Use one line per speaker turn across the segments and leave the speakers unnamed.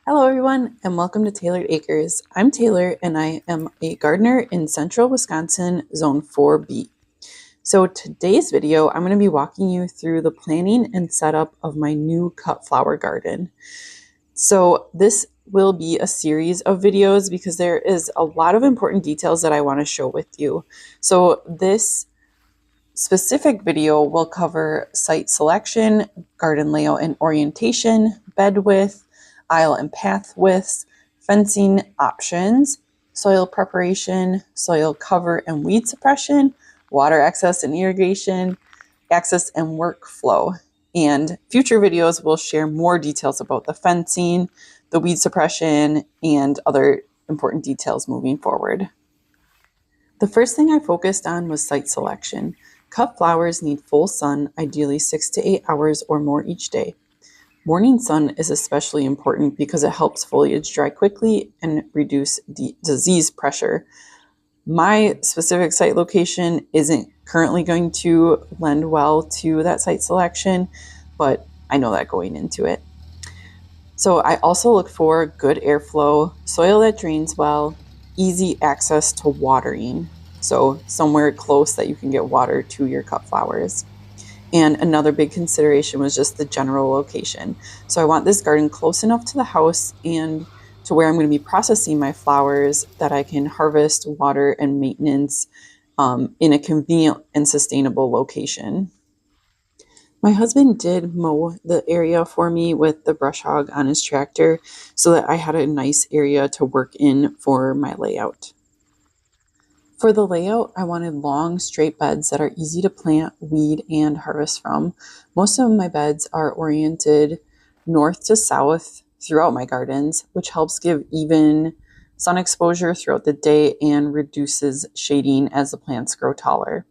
Hello, everyone, and welcome to Tailored Acres. I'm Taylor, and I am a gardener in central Wisconsin, Zone 4B. So, today's video, I'm going to be walking you through the planning and setup of my new cut flower garden. So, this will be a series of videos because there is a lot of important details that I want to show with you. So, this specific video will cover site selection, garden layout and orientation, bed width, aisle and path widths, fencing options, soil preparation, soil cover and weed suppression, water access and irrigation, access and workflow. And future videos will share more details about the fencing, the weed suppression, and other important details moving forward. The first thing I focused on was site selection. Cut flowers need full sun, ideally 6 to 8 hours or more each day. Morning sun is especially important because it helps foliage dry quickly and reduce disease pressure. My specific site location isn't currently going to lend well to that site selection, but I know that going into it. So I also look for good airflow, soil that drains well, easy access to watering. So somewhere close that you can get water to your cut flowers. And another big consideration was just the general location. So I want this garden close enough to the house and to where I'm going to be processing my flowers that I can harvest, water, and maintenance in a convenient and sustainable location. My husband did mow the area for me with the brush hog on his tractor so that I had a nice area to work in for my layout. For the layout, I wanted long, straight beds that are easy to plant, weed, and harvest from. Most of my beds are oriented north to south throughout my gardens, which helps give even sun exposure throughout the day and reduces shading as the plants grow taller.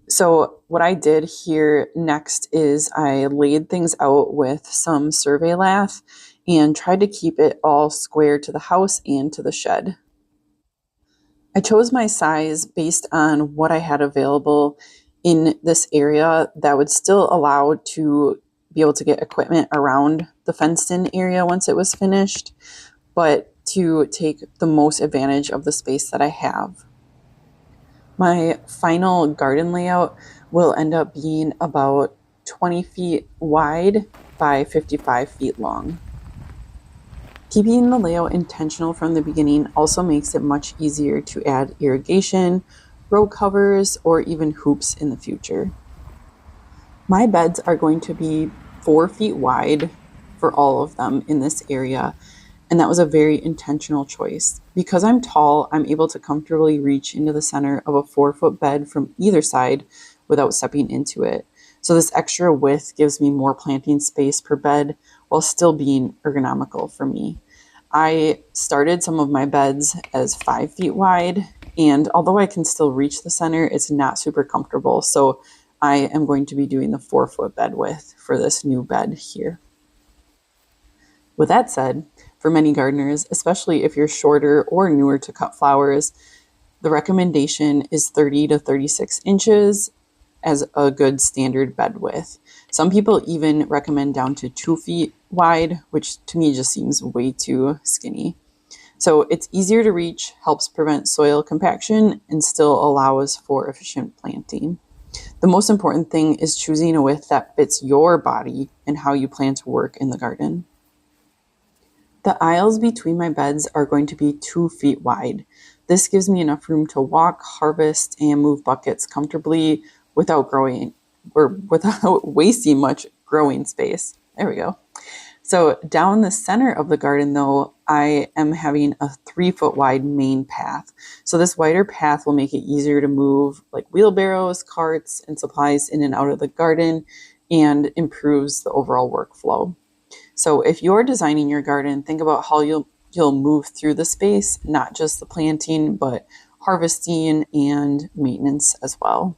So what I did here next is I laid things out with some survey lath and tried to keep it all square to the house and to the shed. I chose my size based on what I had available in this area that would still allow to be able to get equipment around the fenced-in area once it was finished, but to take the most advantage of the space that I have. My final garden layout will end up being about 20 feet wide by 55 feet long. Keeping the layout intentional from the beginning also makes it much easier to add irrigation, row covers, or even hoops in the future. My beds are going to be 4 feet wide for all of them in this area, and that was a very intentional choice. Because I'm tall, I'm able to comfortably reach into the center of a 4-foot bed from either side without stepping into it. So this extra width gives me more planting space per bed while still being ergonomical for me. I started some of my beds as 5 feet wide, and although I can still reach the center, it's not super comfortable. So I am going to be doing the 4-foot bed width for this new bed here. With that said, for many gardeners, especially if you're shorter or newer to cut flowers, the recommendation is 30 to 36 inches as a good standard bed width. Some people even recommend down to 2 feet wide, which to me just seems way too skinny. So it's easier to reach, helps prevent soil compaction, and still allows for efficient planting. The most important thing is choosing a width that fits your body and how you plan to work in the garden. The aisles between my beds are going to be 2 feet wide. This gives me enough room to walk, harvest, and move buckets comfortably without wasting much growing space. There we go. So down the center of the garden, though, I am having a 3-foot wide main path. So this wider path will make it easier to move like wheelbarrows, carts, and supplies in and out of the garden and improves the overall workflow. So if you're designing your garden, think about how you'll move through the space, not just the planting, but harvesting and maintenance as well.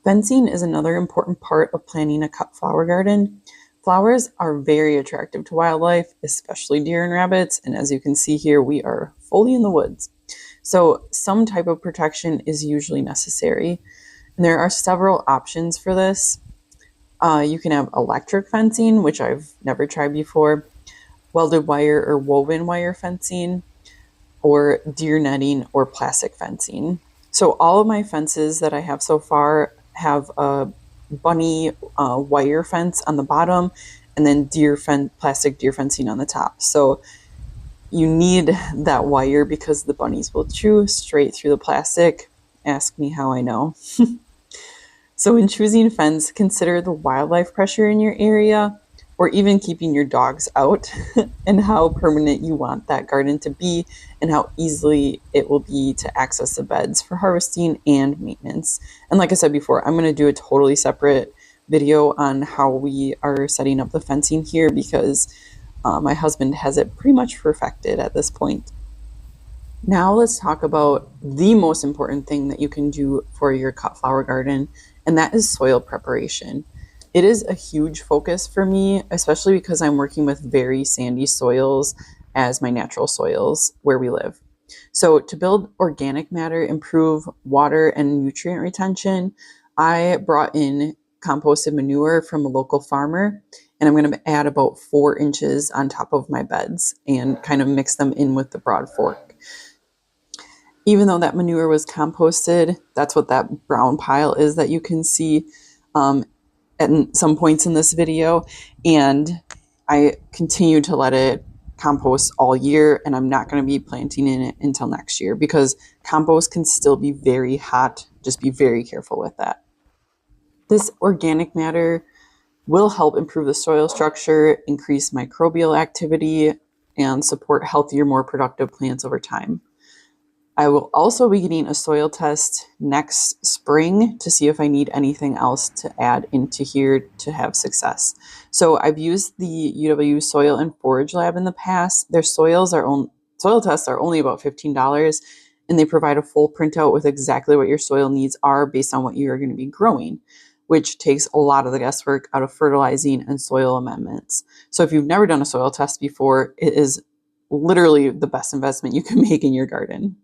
Fencing is another important part of planning a cut flower garden. Flowers are very attractive to wildlife, especially deer and rabbits, and as you can see here, we are fully in the woods. So some type of protection is usually necessary. And there are several options for this. You can have electric fencing, which I've never tried before. welded wire or woven wire fencing, or deer netting or plastic fencing. So all of my fences that I have so far have a bunny wire fence on the bottom and then plastic deer fencing on the top. So you need that wire because the bunnies will chew straight through the plastic. Ask me how I know. So when choosing fence, consider the wildlife pressure in your area or even keeping your dogs out and how permanent you want that garden to be and how easily it will be to access the beds for harvesting and maintenance. And like I said before, I'm going to do a totally separate video on how we are setting up the fencing here because my husband has it pretty much perfected at this point. Now let's talk about the most important thing that you can do for your cut flower garden, and that is soil preparation. It is a huge focus for me, especially because I'm working with very sandy soils as my natural soils where we live. So to build organic matter, improve water and nutrient retention, I brought in composted manure from a local farmer, and I'm going to add about 4 inches on top of my beds and kind of mix them in with the broad fork. Even though that manure was composted, that's what that brown pile is that you can see at some points in this video. And I continue to let it compost all year, and I'm not going to be planting in it until next year because compost can still be very hot. Just be very careful with that. This organic matter will help improve the soil structure, increase microbial activity, and support healthier, more productive plants over time. I will also be getting a soil test next spring to see if I need anything else to add into here to have success. So I've used the UW Soil and Forage Lab in the past. Their soil tests are only about $15, and they provide a full printout with exactly what your soil needs are based on what you are going to be growing, which takes a lot of the guesswork out of fertilizing and soil amendments. So if you've never done a soil test before, it is literally the best investment you can make in your garden.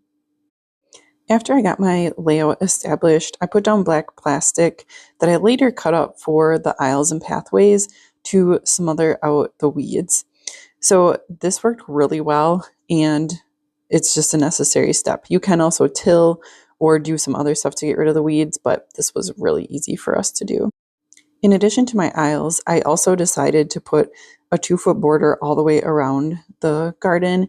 After I got my layout established, I put down black plastic that I later cut up for the aisles and pathways to smother out the weeds. So this worked really well, and it's just a necessary step. You can also till or do some other stuff to get rid of the weeds, but this was really easy for us to do. In addition to my aisles, I also decided to put a 2-foot border all the way around the garden,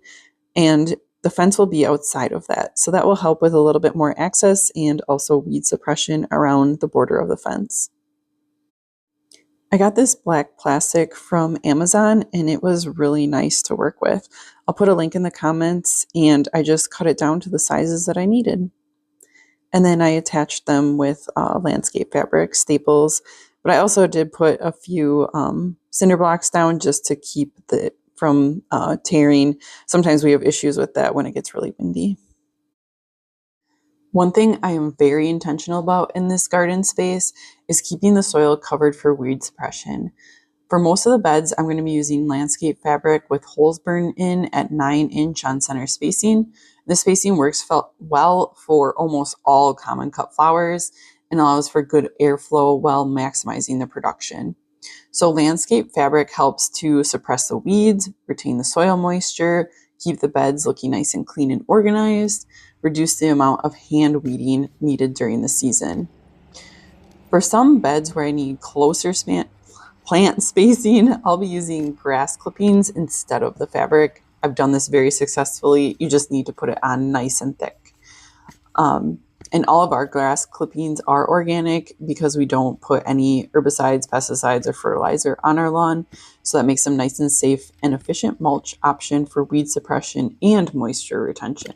and the fence will be outside of that. So that will help with a little bit more access and also weed suppression around the border of the fence. I got this black plastic from Amazon, and it was really nice to work with. I'll put a link in the comments, and I just cut it down to the sizes that I needed. And then I attached them with landscape fabric staples, but I also did put a few cinder blocks down just to keep it from tearing. Sometimes we have issues with that when it gets really windy. One thing I am very intentional about in this garden space is keeping the soil covered for weed suppression. For most of the beds, I'm going to be using landscape fabric with holes burned in at 9-inch on center spacing. This spacing works well for almost all common cut flowers and allows for good airflow while maximizing the production. So landscape fabric helps to suppress the weeds, retain the soil moisture, keep the beds looking nice and clean and organized, reduce the amount of hand weeding needed during the season. For some beds where I need closer plant spacing, I'll be using grass clippings instead of the fabric. I've done this very successfully. You just need to put it on nice and thick. And all of our grass clippings are organic because we don't put any herbicides, pesticides, or fertilizer on our lawn. So that makes them nice and safe and efficient mulch option for weed suppression and moisture retention.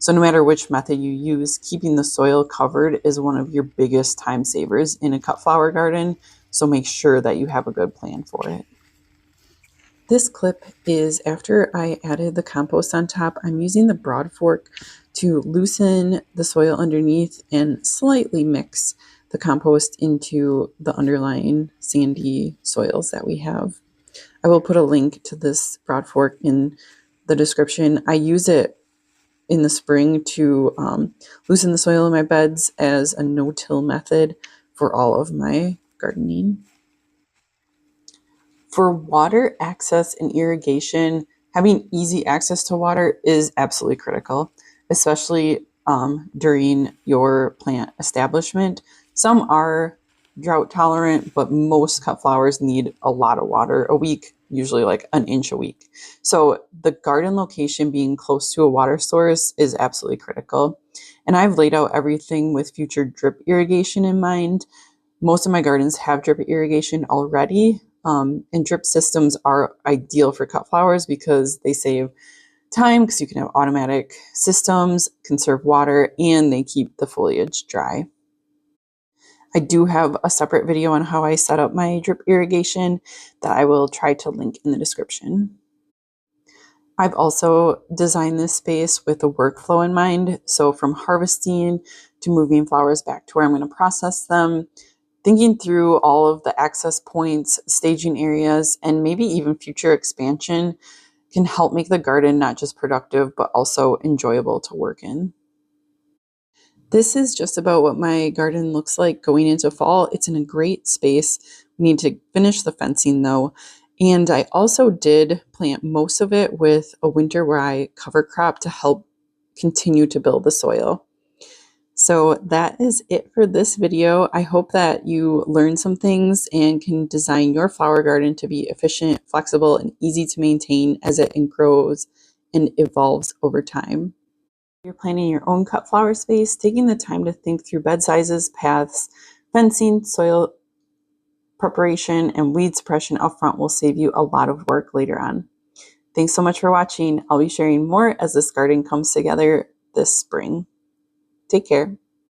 So no matter which method you use, keeping the soil covered is one of your biggest time savers in a cut flower garden. So make sure that you have a good plan for it. This clip is after I added the compost on top. I'm using the broad fork to loosen the soil underneath and slightly mix the compost into the underlying sandy soils that we have. I will put a link to this broad fork in the description. I use it in the spring to loosen the soil in my beds as a no-till method for all of my gardening. For water access and irrigation, having easy access to water is absolutely critical, especially during your plant establishment. Some are drought tolerant, but most cut flowers need a lot of water a week, usually like an inch a week. So the garden location being close to a water source is absolutely critical. And I've laid out everything with future drip irrigation in mind. Most of my gardens have drip irrigation already, and drip systems are ideal for cut flowers because they save time because you can have automatic systems, conserve water, and they keep the foliage dry. I do have a separate video on how I set up my drip irrigation that I will try to link in the description. I've also designed this space with a workflow in mind. So from harvesting to moving flowers back to where I'm going to process them, thinking through all of the access points, staging areas, and maybe even future expansion can help make the garden not just productive, but also enjoyable to work in. This is just about what my garden looks like going into fall. It's in a great space. We need to finish the fencing though. And I also did plant most of it with a winter rye cover crop to help continue to build the soil. So that is it for this video. I hope that you learned some things and can design your flower garden to be efficient, flexible, and easy to maintain as it grows and evolves over time. If you're planning your own cut flower space, taking the time to think through bed sizes, paths, fencing, soil preparation, and weed suppression upfront will save you a lot of work later on. Thanks so much for watching. I'll be sharing more as this garden comes together this spring. Take care.